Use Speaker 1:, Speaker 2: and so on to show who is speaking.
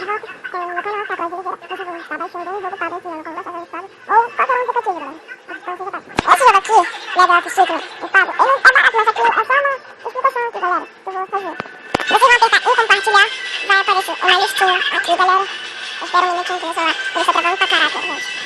Speaker 1: rock com no canal que agora ele por favor, está baixando um jogo para esse ano com vossa velocidade ou qualquer um aplicativo, galera. Esse jogo aqui, Level Ciclo, o pago, ele é barato, mas aqui é só uma explicação aqui, galera, que eu vou fazer. Vocês vão apertar em compartilhar, vai aparecer uma listinha aqui, galera. Eu espero um minutinho que meu celular, ele está travando pra caraca, gente.